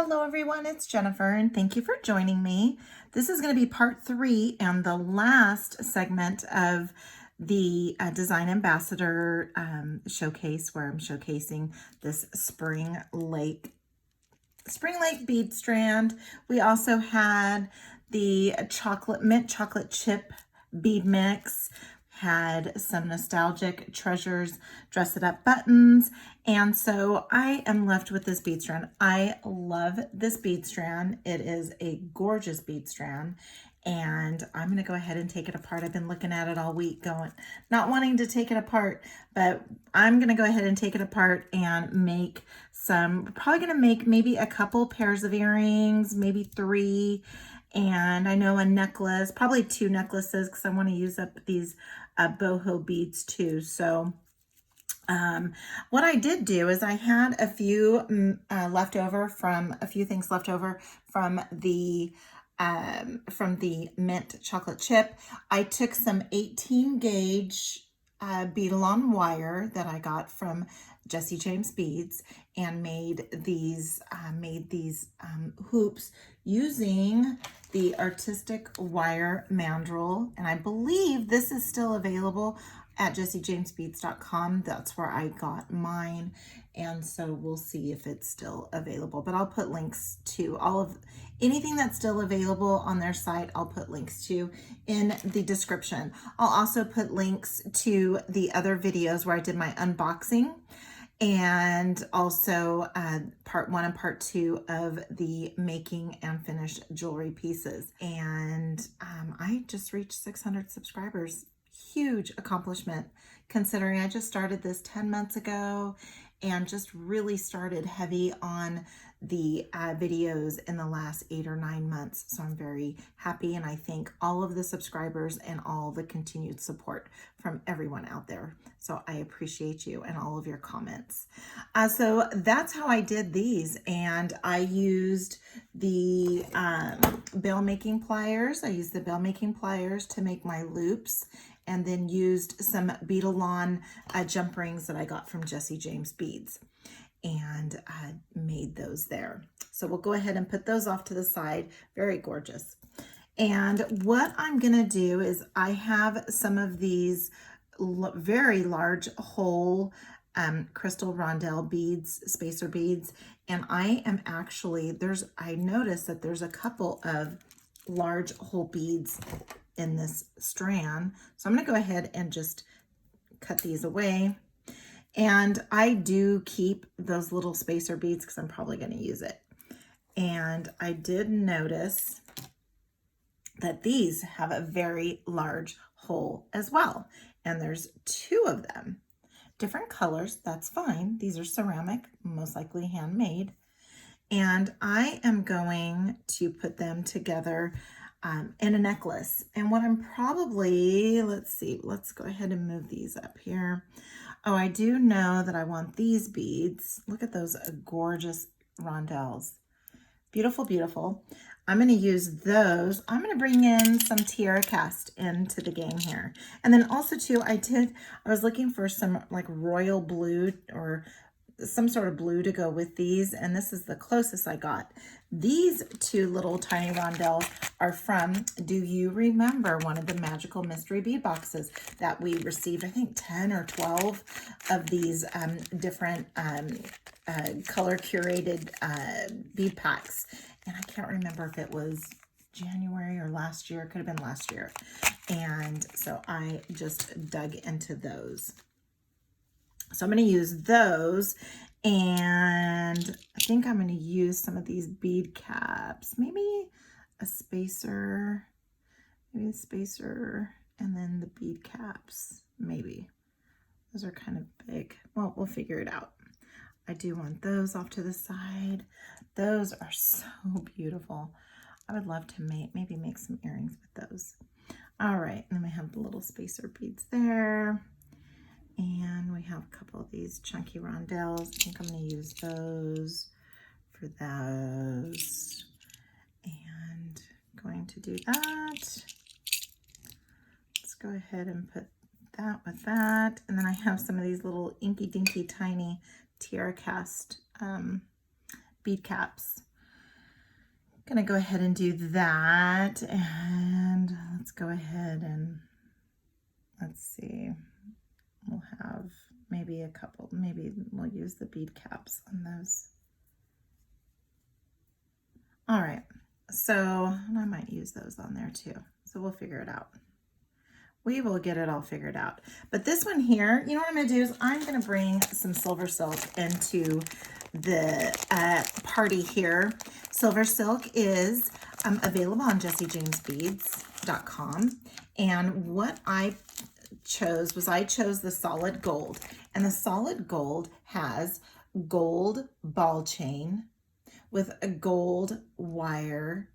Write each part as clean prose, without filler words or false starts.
Hello everyone, it's Jennifer and thank you for joining me. This is going to be part 3 and the last segment of the Design Ambassador showcase, where I'm showcasing this Spring Lake bead strand. We also had the mint chocolate chip bead mix, had some nostalgic treasures, dress it up buttons, and so I am left with this bead strand. I love this bead strand. It is a gorgeous bead strand, and I'm going to go ahead and take it apart. I've been looking at it all week not wanting to take it apart, but I'm going to go ahead and take it apart and make probably going to make maybe a couple pairs of earrings, maybe 3, and I know a necklace, probably 2 necklaces, because I want to use up these boho beads too. So what I did do is I had a few things left over from the mint chocolate chip. I took some 18 gauge bead-along wire that I got from Jesse James Beads and made these hoops using the artistic wire mandrel, and I believe this is still available at jjmambassador.com. That's where I got mine, and so we'll see if it's still available, but I'll put links to anything that's still available on their site. I'll put links to in the description. I'll also put links to the other videos where I did my unboxing, and also part 1 and part 2 of the making and finished jewelry pieces. And I just reached 600 subscribers. Huge accomplishment, considering I just started this 10 months ago and just really started heavy on the videos in the last 8 or 9 months. So I'm very happy, and I thank all of the subscribers and all the continued support from everyone out there. So I appreciate you and all of your comments. So that's how I did these, and I used the bail making pliers. I used the bail making pliers to make my loops, and then used some bead-along jump rings that I got from Jesse James Beads, and made those there. So we'll go ahead and put those off to the side. Very gorgeous. And what I'm gonna do is I have some of these very large hole crystal rondelle beads, spacer beads, and I am actually, I noticed that there's a couple of large hole beads in this strand. So I'm going to go ahead and just cut these away. And I do keep those little spacer beads because I'm probably going to use it. And I did notice that these have a very large hole as well. And there's 2 of them. Different colors, that's fine. These are ceramic, most likely handmade. And I am going to put them together in a necklace. And what I'm probably, let's go ahead and move these up here. Oh, I do know that I want these beads. Look at those gorgeous rondelles. Beautiful, beautiful. I'm going to use those. I'm going to bring in some tiara cast into the game here. And then also too, I was looking for some like royal blue or some sort of blue to go with these, and this is the closest I got. These 2 little tiny rondelles are from, do you remember one of the magical mystery bead boxes that we received? I think 10 or 12 of these different color curated bead packs, and I can't remember if it was January or last year. It could have been last year. And so I just dug into those. So I'm going to use those, and I think I'm going to use some of these bead caps, maybe a spacer, and then the bead caps, maybe. Those are kind of big. Well, we'll figure it out. I do want those off to the side. Those are so beautiful. I would love to maybe make some earrings with those. All right, and then we have the little spacer beads there. And we have a couple of these chunky rondelles. I think I'm going to use those for those. And going to do that. Let's go ahead and put that with that. And then I have some of these little inky dinky tiny tiara cast bead caps. Gonna go ahead and do that, and let's go ahead and let's see. We'll have maybe a couple, maybe we'll use the bead caps on those. All right, so I might use those on there too. So we'll figure it out. We will get it all figured out. But this one here, you know what I'm gonna do is I'm gonna bring some silver silk into the party here. Silver silk is available on jjmambassador.com. And what I chose was I chose the solid gold. And the solid gold has gold ball chain with a gold wire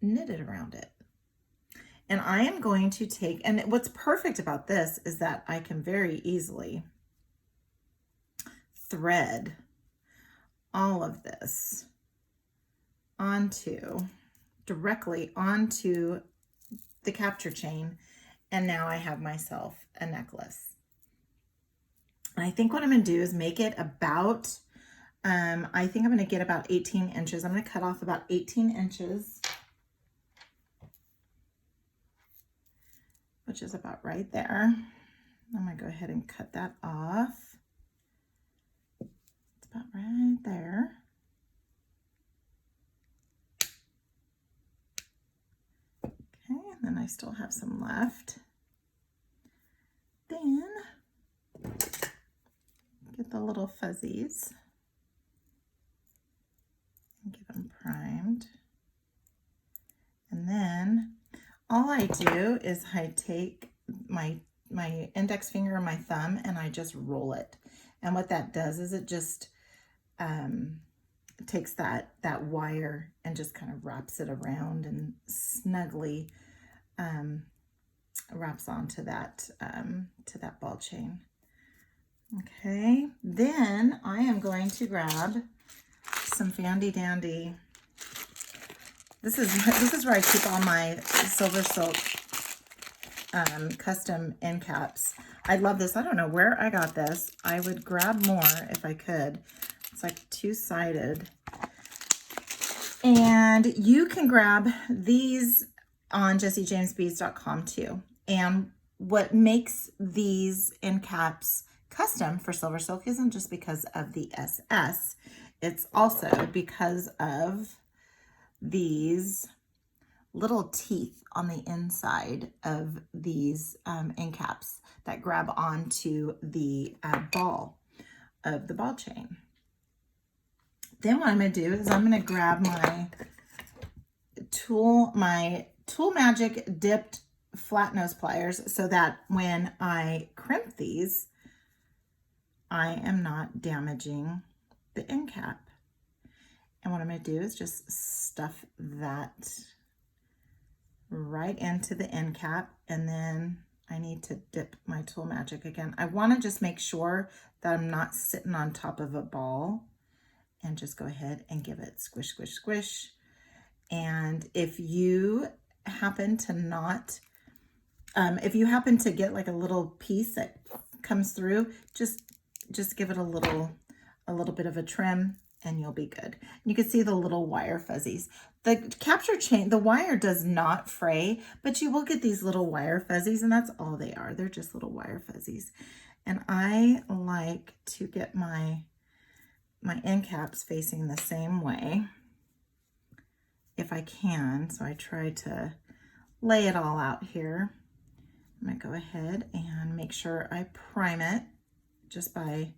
knitted around it. And I am going to take, and what's perfect about this is that I can very easily thread all of this directly onto the capture chain. And now I have myself a necklace. And I think what I'm gonna do is make it about, I think I'm gonna get about 18 inches. I'm gonna cut off about 18 inches. Which is about right there. I'm gonna go ahead and cut that off. It's about right there. Okay, and then I still have some left. Then get the little fuzzies and get them primed. And then all I do is I take my index finger and my thumb and I just roll it. And what that does is it just takes that wire and just kind of wraps it around and snugly wraps onto that to that ball chain. Okay, then I am going to grab some Fandy Dandy. This is where I keep all my silver silk custom end caps. I love this. I don't know where I got this. I would grab more if I could. It's like two-sided. And you can grab these on jjmambassador.com too. And what makes these end caps custom for silver silk isn't just because of the SS. It's also because of these little teeth on the inside of these end caps that grab onto the ball of the ball chain. Then what I'm going to do is I'm going to grab my Tool Magic dipped flat nose pliers so that when I crimp these, I am not damaging the end cap. And what I'm going to do is just stuff that right into the end cap, and then I need to dip my Tool Magic again. I want to just make sure that I'm not sitting on top of a ball, and just go ahead and give it squish, squish, squish. And if you happen to not, if you happen to get like a little piece that comes through, just give it a little bit of a trim, and you'll be good. You can see the little wire fuzzies. The capture chain, the wire does not fray, but you will get these little wire fuzzies, and that's all they are. They're just little wire fuzzies. And I like to get my end caps facing the same way if I can. So I try to lay it all out here. I'm gonna go ahead and make sure I prime it just by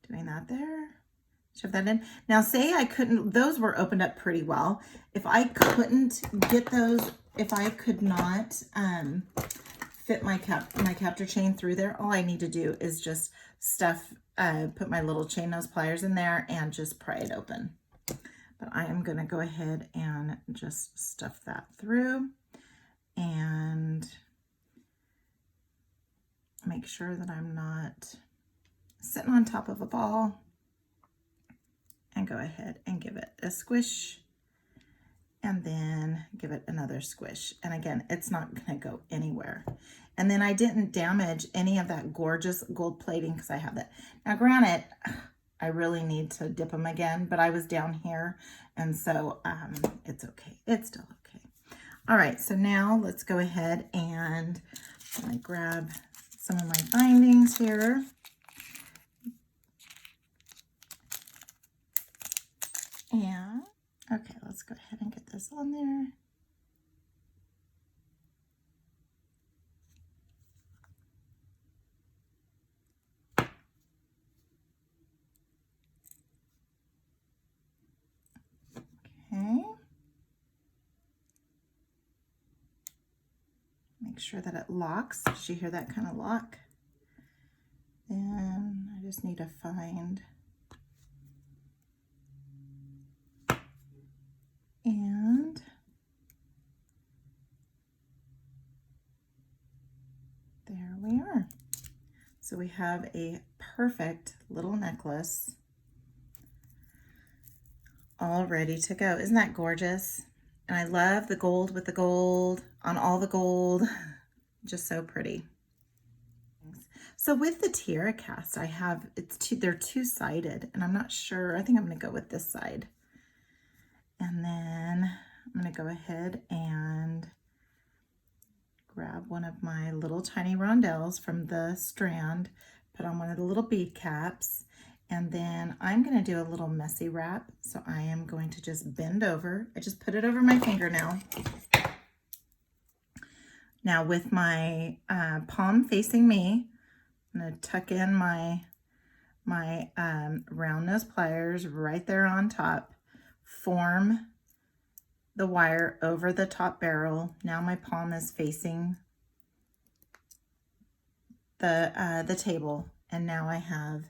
doing that there. Shove that in. Now say I couldn't, those were opened up pretty well. If I couldn't get those, if I could not fit my capture chain through there, all I need to do is just stuff, put my little chain nose pliers in there and just pry it open. But I am gonna go ahead and just stuff that through and make sure that I'm not sitting on top of a ball. And go ahead and give it a squish and then give it another squish. And again, it's not gonna go anywhere. And then I didn't damage any of that gorgeous gold plating because I have that. Now granted, I really need to dip them again, but I was down here, and so it's okay. It's still okay. All right, so now let's go ahead and I grab some of my bindings here. And okay, let's go ahead and get this on there. Okay. Make sure that it locks. Did you hear that kind of lock? Then I just need to find, and there we are. So we have a perfect little necklace all ready to go. Isn't that gorgeous? And I love the gold with the gold on all the gold. Just so pretty. So with the tiara cast, I have, they're two-sided, and I'm not sure. I think I'm going to go with this side. And then I'm going to go ahead and grab one of my little tiny rondelles from the strand, put on one of the little bead caps, and then I'm going to do a little messy wrap. So I am going to just bend over. I just put it over my finger now. Now with my palm facing me, I'm going to tuck in my round nose pliers right there on top, form the wire over the top barrel. Now my palm is facing the table, and now I have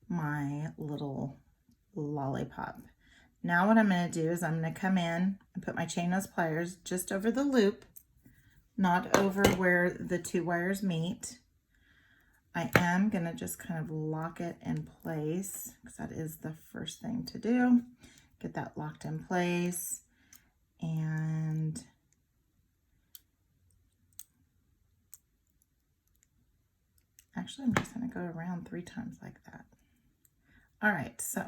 my little lollipop. Now what I'm going to do is I'm going to come in and put my chain nose pliers just over the loop, not over where the two wires meet. I am going to just kind of lock it in place, because that is the first thing to do. Get that locked in place. And actually, I'm just going to go around 3 times like that. All right, so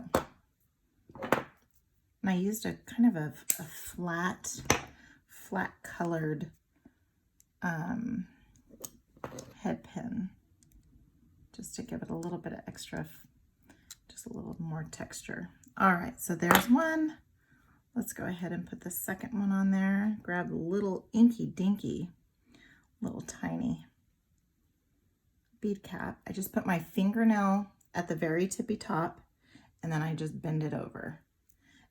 and I used a kind of a flat colored head pin, just to give it a little bit of extra, just a little more texture. All right, so there's one. Let's go ahead and put the second one on there. Grab a little inky dinky, little tiny bead cap. I just put my fingernail at the very tippy top, and then I just bend it over.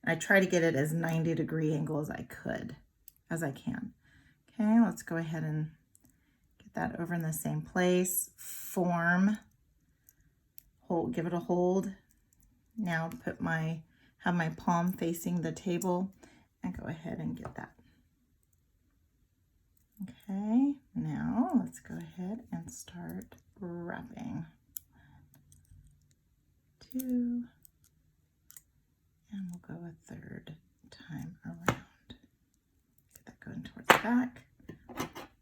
And I try to get it as 90-degree angle as I can. Okay, let's go ahead and get that over in the same place. Form, hold, give it a hold. Now have my palm facing the table, and go ahead and get that. Okay, now let's go ahead and start wrapping. 2, and we'll go a 3rd time around. Get that going towards the back.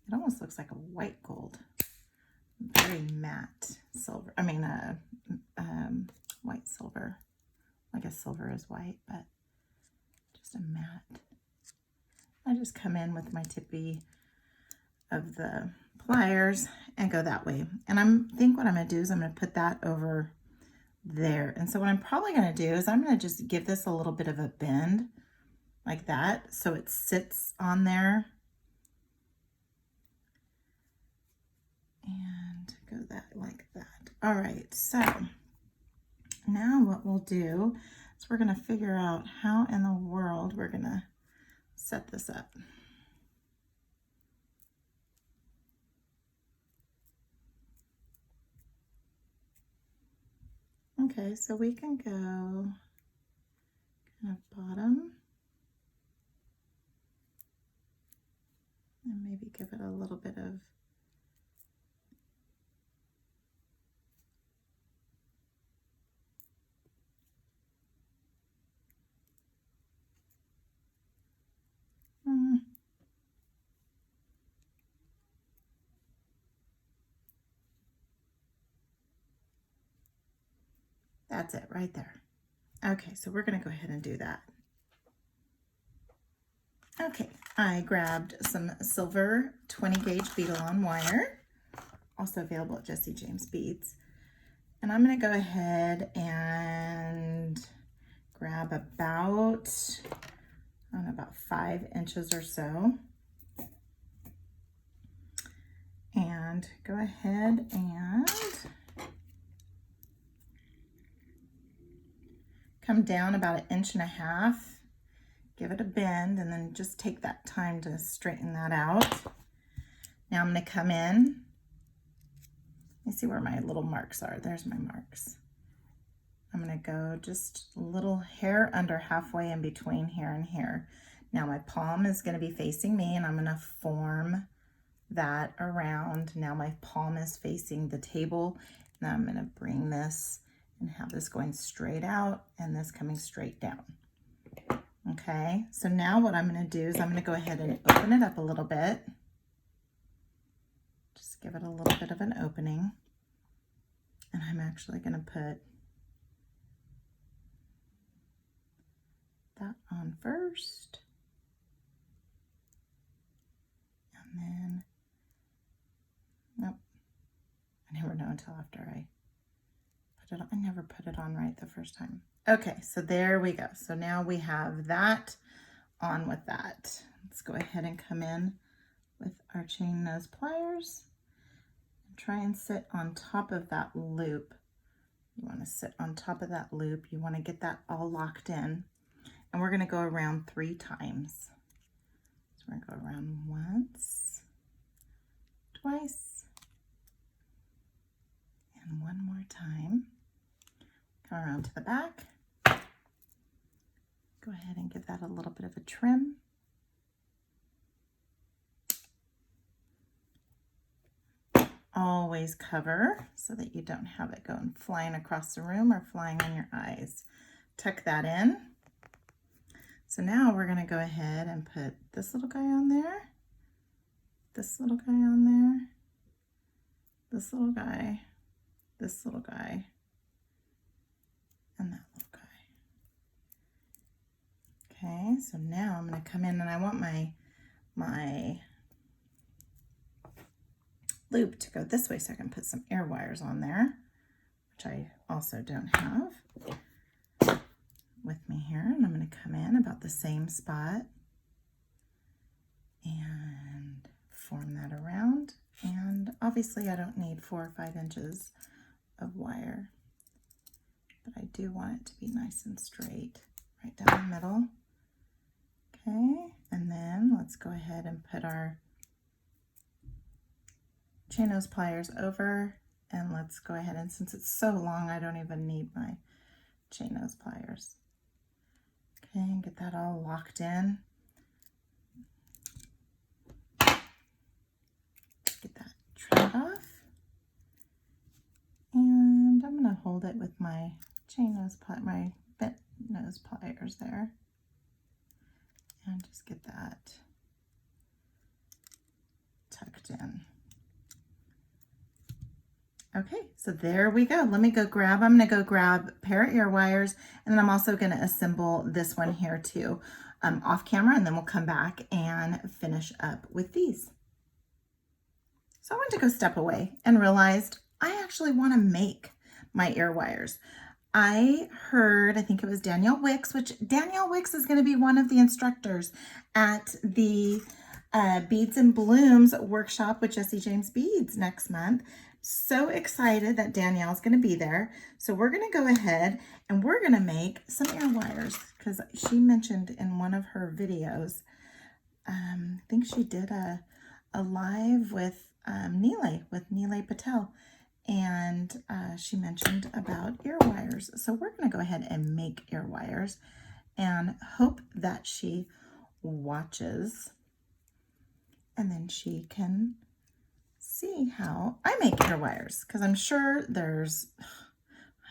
It almost looks like a white gold, very matte silver. I mean, white silver. I guess silver is white, but just a matte. I just come in with my tippy of the pliers and go that way. And I think what I'm going to do is I'm going to put that over there. And so what I'm probably going to do is I'm going to just give this a little bit of a bend like that, so it sits on there. And go that like that. All right, so now what we'll do is we're going to figure out how in the world we're going to set this up. Okay, so we can go kind of bottom and maybe give it a little bit of That's it right there. Okay, so we're gonna go ahead and do that. Okay, I grabbed some silver 20 gauge bead-along wire, also available at Jesse James Beads. And I'm gonna go ahead and grab about, I don't know, about 5 inches or so. And go ahead and come down about 1.5 inches. Give it a bend and then just take that time to straighten that out. Now I'm going to come in. Let me see where my little marks are. There's my marks. I'm going to go just a little hair under halfway in between here and here. Now my palm is going to be facing me and I'm going to form that around. Now my palm is facing the table and I'm going to bring this and have this going straight out and this coming straight down. Okay, so now what I'm going to do is I'm going to go ahead and open it up a little bit. Just give it a little bit of an opening. And I'm actually going to put that on first. And then, nope, I never know until after I put it on. I never put it on right the first time. Okay, so there we go. So now we have that on with that. Let's go ahead and come in with our chain nose pliers and try and sit on top of that loop. You want to sit on top of that loop. You want to get that all locked in. And we're going to go around 3 times. So we're going to go around once, twice, and one more time. Come around to the back. Go ahead and give that a little bit of a trim. Always cover so that you don't have it going flying across the room or flying on your eyes. Tuck that in. So now we're going to go ahead and put this little guy on there, this little guy on there, this little guy, this little guy, and that little guy. Okay, so now I'm going to come in and I want my loop to go this way so I can put some ear wires on there, which I also don't have with me here. And I'm going to come in about the same spot and form that around. And obviously I don't need 4 or 5 inches of wire, but I do want it to be nice and straight right down the middle. Okay, and then let's go ahead and put our chain nose pliers over, and let's go ahead and, since it's so long, I don't even need my chain nose pliers. Okay, and get that all locked in. Get that trimmed off. And I'm going to hold it with my chain nose my bent nose pliers there. And just get that tucked in. Okay, so there we go. Let me go grab, I'm gonna go grab a pair of ear wires, and then I'm also gonna assemble this one here too, off camera, and then we'll come back and finish up with these. So I went to go step away and realized I actually wanna make my ear wires. I heard, I think it was Danielle Wicks, which Danielle Wicks is going to be one of the instructors at the Beads and Blooms workshop with Jesse James Beads next month. So excited that Danielle's going to be there. So we're going to go ahead and we're going to make some ear wires because she mentioned in one of her videos, I think she did a live with Neelay Patel. And she mentioned about ear wires. So we're going to go ahead and make ear wires and hope that she watches and then she can see how I make ear wires, because I'm sure there's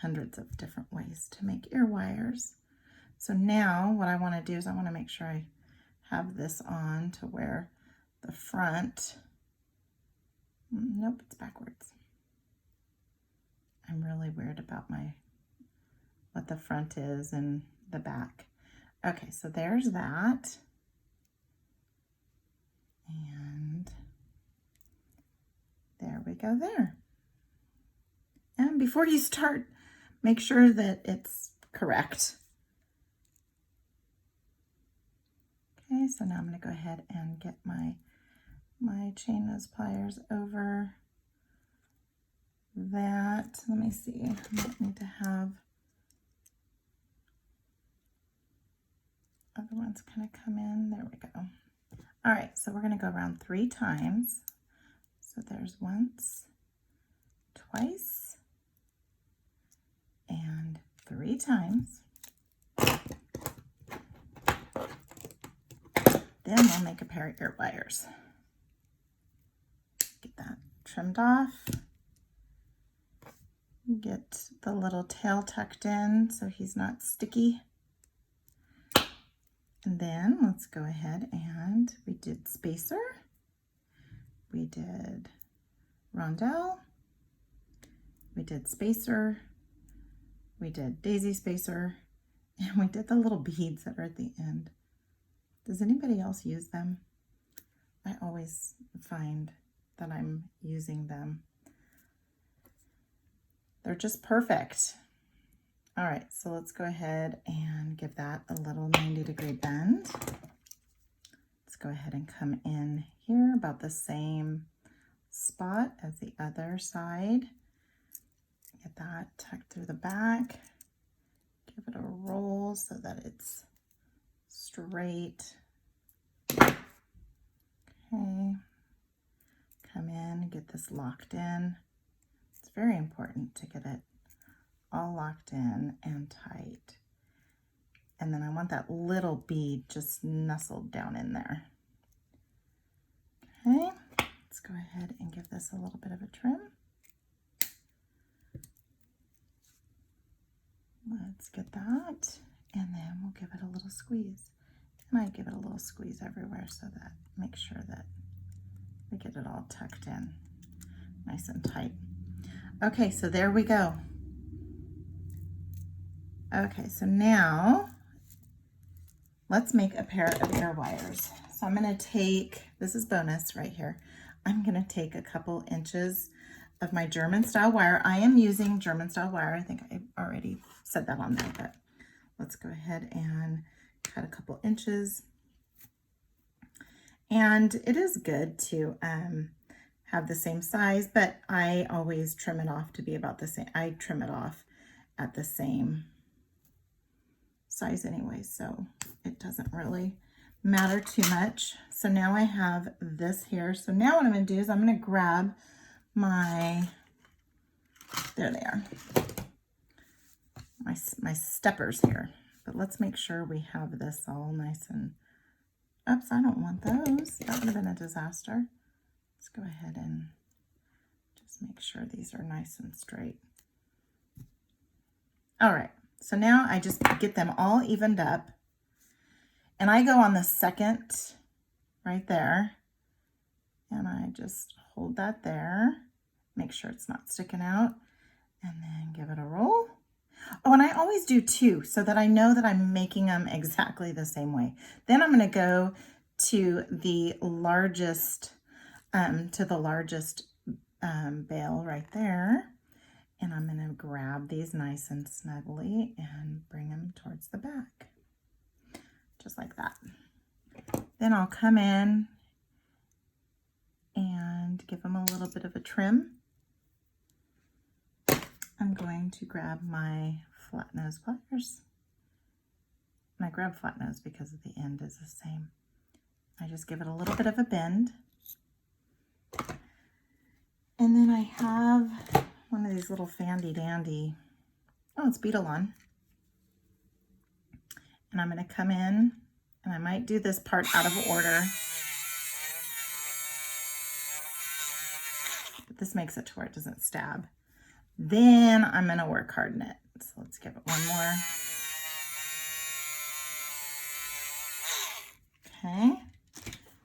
hundreds of different ways to make ear wires. So now what I want to do is I want to make sure I have this on to where the front, nope, it's backwards. I'm really weird about my what the front is and the back. Okay, so there's that. And there we go there. And before you start, make sure that it's correct. Okay, so now I'm going to go ahead and get my chain nose pliers over that. Let me see. I might need to have other ones kind of come in. There we go. All right, so we're going to go around 3 times. So there's once, twice, and 3 times. Then we'll make a pair of ear wires. Get that trimmed off. Get the little tail tucked in so he's not sticky. And then let's go ahead and we did spacer. We did rondelle. We did spacer. We did daisy spacer. And we did the little beads that are at the end. Does anybody else use them? I always find that I'm using them. They're just perfect. All right, so let's go ahead and give that a little 90-degree bend. Let's go ahead and come in here about the same spot as the other side. Get that tucked through the back. Give it a roll so that it's straight. Okay. Come in, get this locked in. It's very important to get it all locked in and tight. And then I want that little bead just nestled down in there. Okay, let's go ahead and give this a little bit of a trim. Let's get that, and then we'll give it a little squeeze. And I give it a little squeeze everywhere so that make sure that we get it all tucked in nice and tight. Okay, so there we go. Okay, so now let's make a pair of ear wires. So I'm going to take, this is bonus right here, I'm going to take a couple inches of my German style wire. I am using German style wire. I think I already said that on there, but let's go ahead and cut a couple inches. And it is good to have the same size, but I always trim it off to be about the same. I trim it off at the same size anyway, so it doesn't really matter too much. So now I have this here. So now what I'm going to do is I'm going to grab my, there they are, my steppers here. But let's make sure we have this all nice and, oops, I don't want those. That would have been a disaster. Let's go ahead and just make sure these are nice and straight. All right, so now I just get them all evened up. And I go on the second right there. And I just hold that there. Make sure it's not sticking out. And then give it a roll. Oh, and I always do 2 so that I know that I'm making them exactly the same way. Then I'm going to go to the largest bail right there. And I'm going to grab these nice and snugly and bring them towards the back. Just like that. Then I'll come in and give them a little bit of a trim. I'm going to grab my flat nose pliers. And I grab flat nose because the end is the same. I just give it a little bit of a bend. And then I have one of these little fandy dandy, oh, it's Beadalon. And I'm going to come in, and I might do this part out of order. But this makes it to where it doesn't stab. Then I'm going to work hard in it. So let's give it one more. Okay.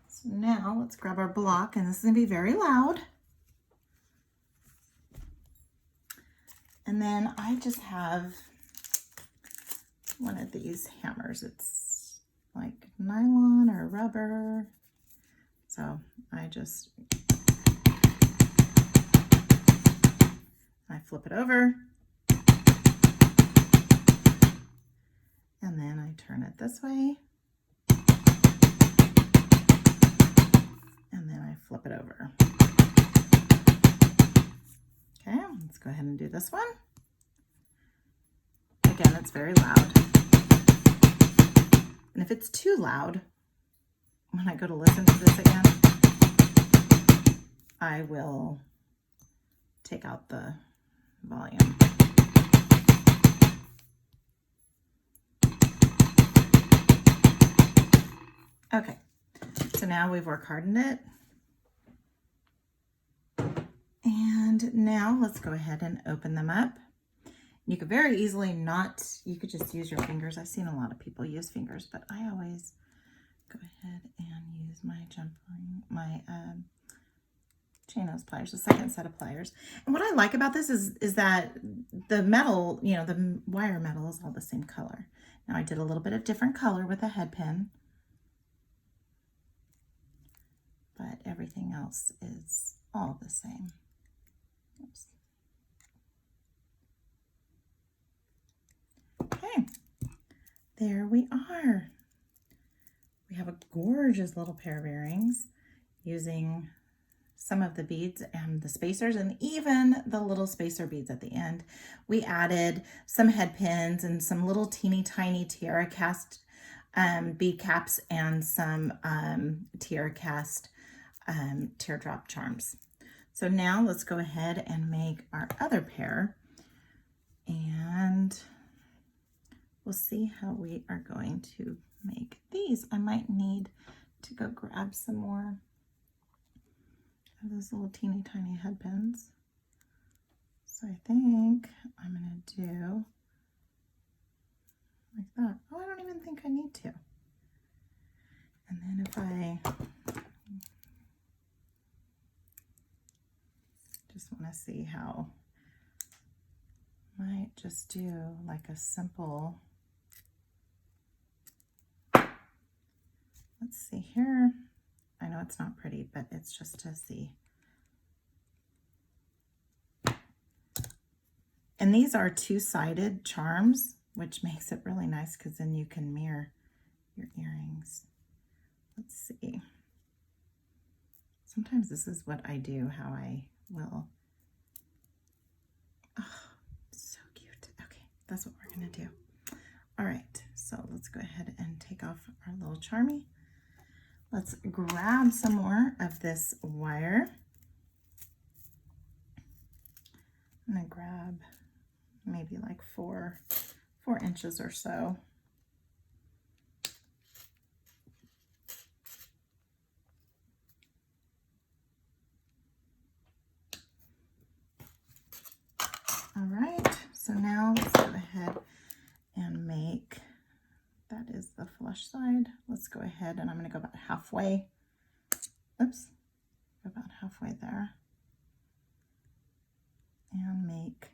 So now let's grab our block, and this is going to be very loud. And then I just have one of these hammers. It's like nylon or rubber. So I flip it over. And then I turn it this way. And then I flip it over. Okay, let's go ahead and do this one. Again, it's very loud. And if it's too loud, when I go to listen to this again, I will take out the volume. Okay, so now we've work hardened it. And now let's go ahead and open them up. You could very easily you could just use your fingers. I've seen a lot of people use fingers, but I always go ahead and use my chain nose pliers, the second set of pliers. And what I like about this is that the metal, you know, the wire metal is all the same color. Now I did a little bit of different color with a head pin, but everything else is all the same. Oops. Okay, there we are. We have a gorgeous little pair of earrings using some of the beads and the spacers and even the little spacer beads at the end. We added some head pins and some little teeny tiny tiara cast bead caps and some tiara cast teardrop charms. So now let's go ahead and make our other pair, and we'll see how we are going to make these. I might need to go grab some more of those little teeny tiny head pins. So I think I'm gonna do like that. Oh, I don't even think I need to. And then if I just want to see how, might just do like a simple, let's see here. I know it's not pretty, but it's just to see. And these are two-sided charms, which makes it really nice because then you can mirror your earrings. Let's see. Sometimes this is what I do, how I will. Oh, so cute. Okay, that's what we're gonna do. All right, so let's go ahead and take off our little charmy. Let's grab some more of this wire. I'm gonna grab maybe like four inches or so. All right, so now let's go ahead and make, that is the flush side. Let's go ahead and I'm gonna go about halfway. Oops, go about halfway there. And make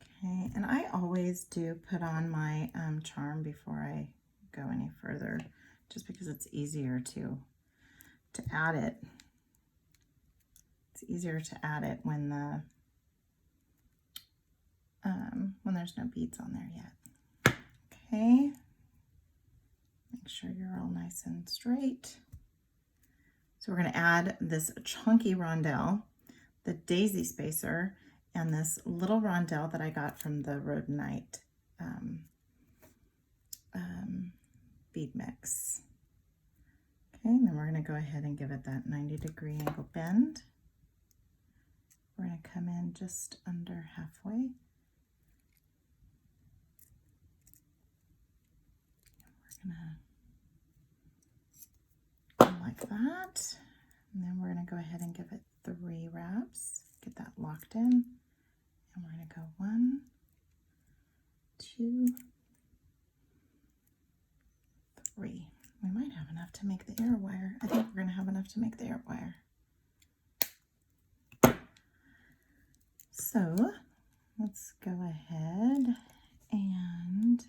okay, and I always do put on my charm before I go any further, just because it's easier to add it. It's easier to add it when there's no beads on there yet. Okay, make sure you're all nice and straight. So we're going to add this chunky rondelle, the daisy spacer, and this little rondelle that I got from the rhodonite bead mix. Okay, and then we're going to go ahead and give it that 90-degree angle bend. We're going to come in just under halfway. We're going to go like that. And then we're going to go ahead and give it 3 wraps. Get that locked in. And we're going to go 1, 2, 3. We might have enough to make the ear wire. I think we're going to have enough to make the ear wire. So let's go ahead and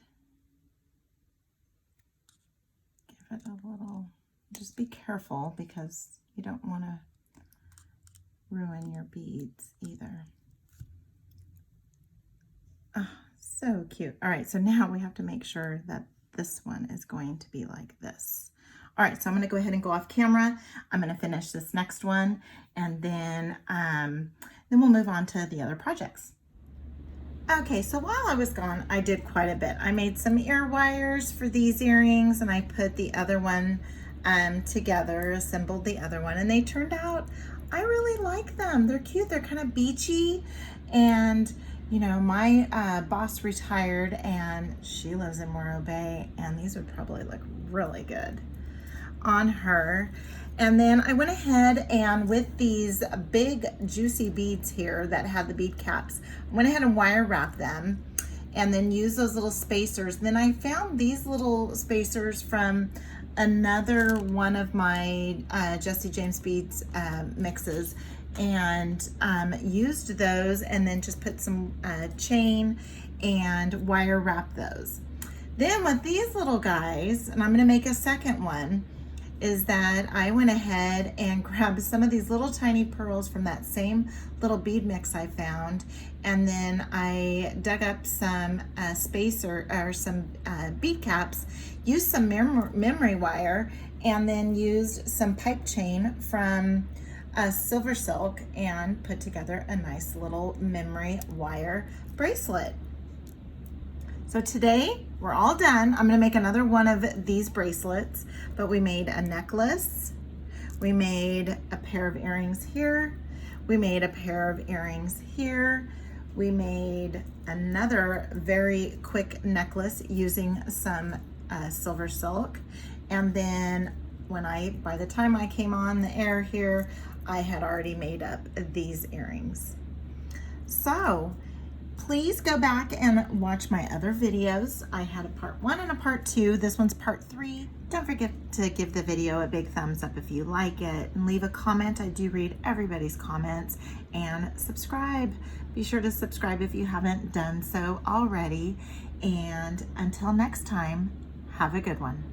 give it a little, just be careful because you don't want to ruin your beads either. Oh, so cute. All right, so now we have to make sure that this one is going to be like this. All right, so I'm going to go ahead and go off camera. I'm going to finish this next one, and then we'll move on to the other projects. Okay, so while I was gone, I did quite a bit. I made some ear wires for these earrings, and I put the other one together, assembled the other one, and they turned out, I really like them. They're cute. They're kind of beachy, and you know, my boss retired, and she lives in Morro Bay, and these would probably look really good on her. And then I went ahead and with these big juicy beads here that had the bead caps, I went ahead and wire wrapped them and then used those little spacers. Then I found these little spacers from another one of my Jesse James Beads mixes, and used those and then just put some chain and wire wrap those. Then with these little guys, and I'm gonna make a second one, is that I went ahead and grabbed some of these little tiny pearls from that same little bead mix I found, and then I dug up some spacer or some bead caps, used some memory wire, and then used some pipe chain from Silver Silk and put together a nice little memory wire bracelet. So today we're all done. I'm gonna make another one of these bracelets, but we made a necklace, we made a pair of earrings here, we made a pair of earrings here, we made another very quick necklace using some Silver Silk, and then by the time I came on the air here, I had already made up these earrings. So please go back and watch my other videos. I had a part 1 and a part 2. This one's part 3. Don't forget to give the video a big thumbs up if you like it, and leave a comment. I do read everybody's comments, and subscribe. Be sure to subscribe if you haven't done so already. And until next time, have a good one.